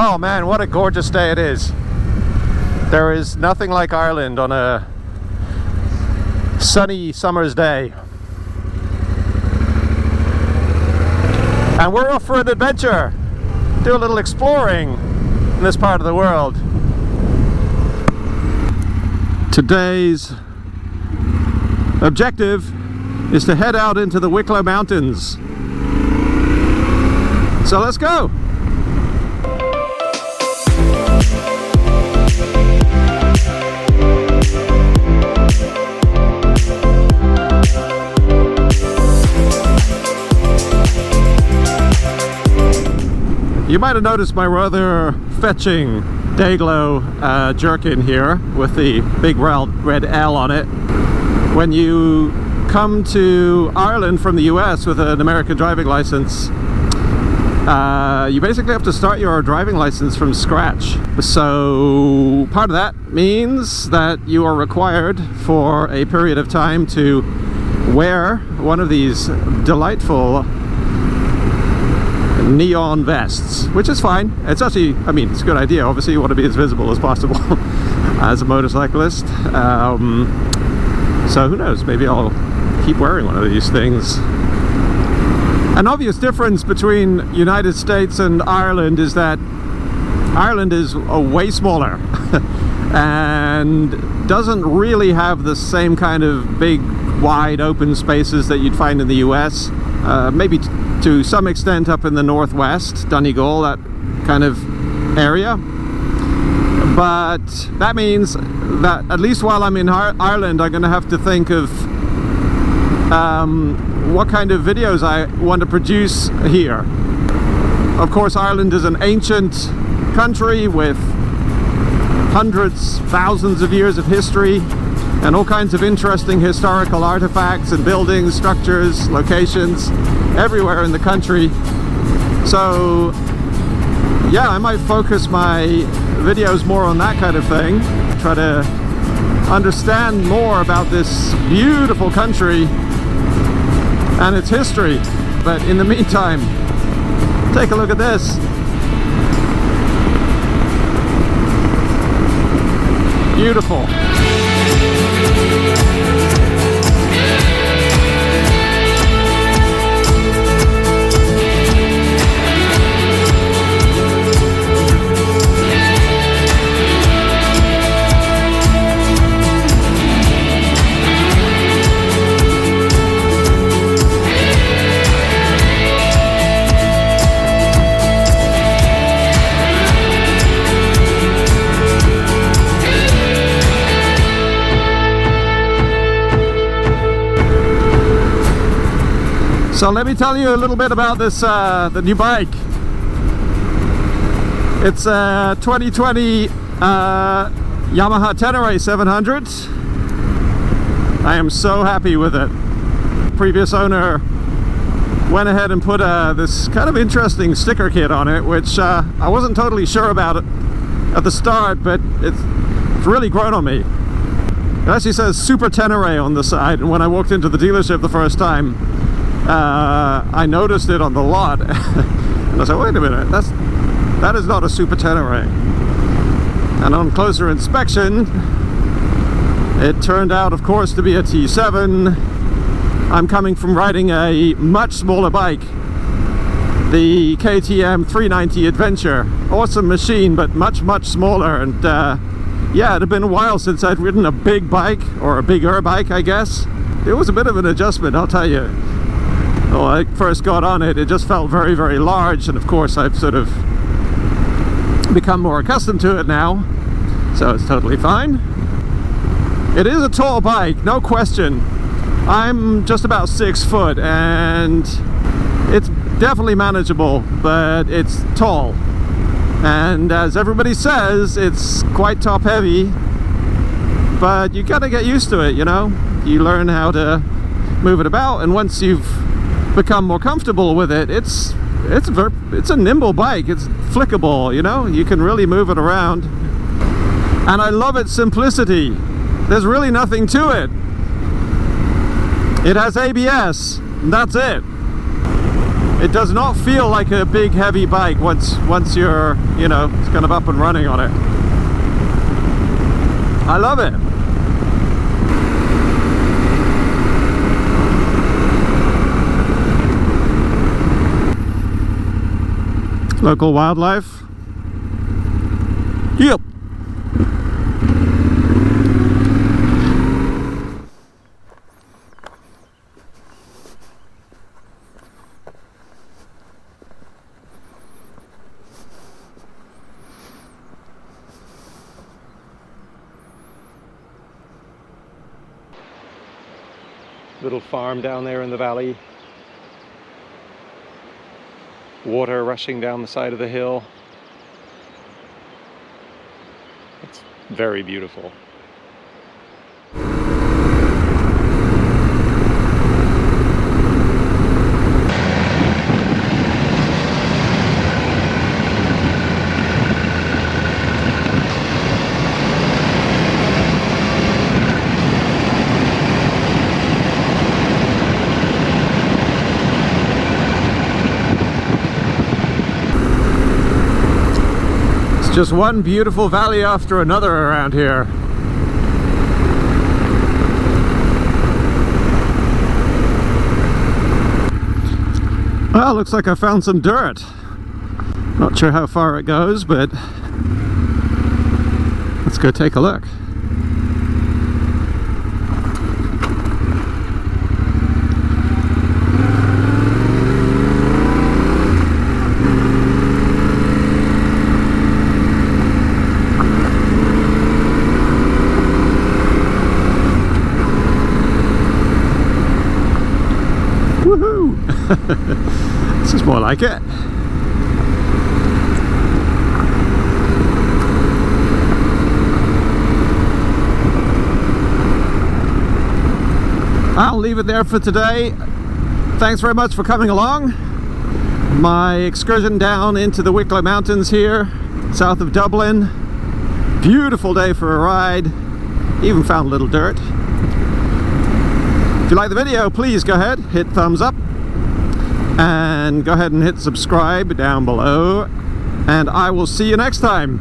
Oh man, what a gorgeous day it is. There is nothing like Ireland on a sunny summer's day. And we're off for an adventure. Do a little exploring in this part of the world. Today's objective is to head out into the Wicklow Mountains. So let's go! You might have noticed my rather fetching Dayglow jerkin here with the big red L on it. When you come to Ireland from the US with an American driving license, you basically have to start your driving license from scratch. So part of that means that you are required for a period of time to wear one of these delightful neon vests, which is fine. It's actually, I mean, it's a good idea. Obviously you want to be as visible as possible as a motorcyclist. So who knows, maybe I'll keep wearing one of these things. An obvious difference between United States and Ireland is that Ireland is way smaller and doesn't really have the same kind of big wide open spaces that you'd find in the US. Maybe to some extent up in the northwest, Donegal, that kind of area. But that means that at least while I'm in Ireland, I'm going to have to think of what kind of videos I want to produce here. Of course, Ireland is an ancient country with hundreds, thousands of years of history and all kinds of interesting historical artifacts and buildings, structures, locations everywhere in the country. So yeah, I might focus my videos more on that kind of thing, try to understand more about this beautiful country and its history. But in the meantime, take a look at this. Beautiful. So let me tell you a little bit about this, the new bike. It's a 2020 Yamaha Tenere 700. I am so happy with it. Previous owner went ahead and put this kind of interesting sticker kit on it, which I wasn't totally sure about it at the start, but it's really grown on me. It actually says Super Tenere on the side, and when I walked into the dealership the first time, I noticed it on the lot and I said, wait a minute, that is not a Super Tenere. And on closer inspection, it turned out, of course, to be a T7. I'm coming from riding a much smaller bike, the KTM 390 Adventure. Awesome machine, but much smaller. And yeah, it had been a while since I'd ridden a big bike, or a bigger bike, I guess. It was a bit of an adjustment, I'll tell you. When I first got on it, it just felt very large, and of course I've sort of become more accustomed to it now, so it's totally fine. It is a tall bike, no question. I'm just about 6 foot, and it's definitely manageable, but it's tall. And as everybody says, it's quite top heavy, but you gotta get used to it, you know? You learn how to move it about, and once you've become more comfortable with it, it's a nimble bike. It's flickable, you know, you can really move it around, and I love its simplicity. There's really nothing to it. It has ABS, and that's it. It does not feel like a big heavy bike once you're, you know, it's kind of up and running on it. I love it. Local wildlife. Yep. Little farm down there in the valley. Water rushing down the side of the hill. It's very beautiful. Just one beautiful valley after another around here. Well, looks like I found some dirt. Not sure how far it goes, but let's go take a look. This is more like it. I'll leave it there for today. Thanks very much for coming along. My excursion down into the Wicklow Mountains here, south of Dublin. Beautiful day for a ride. Even found a little dirt. If you like the video, please go ahead, hit thumbs up. And go ahead and hit subscribe down below, and I will see you next time.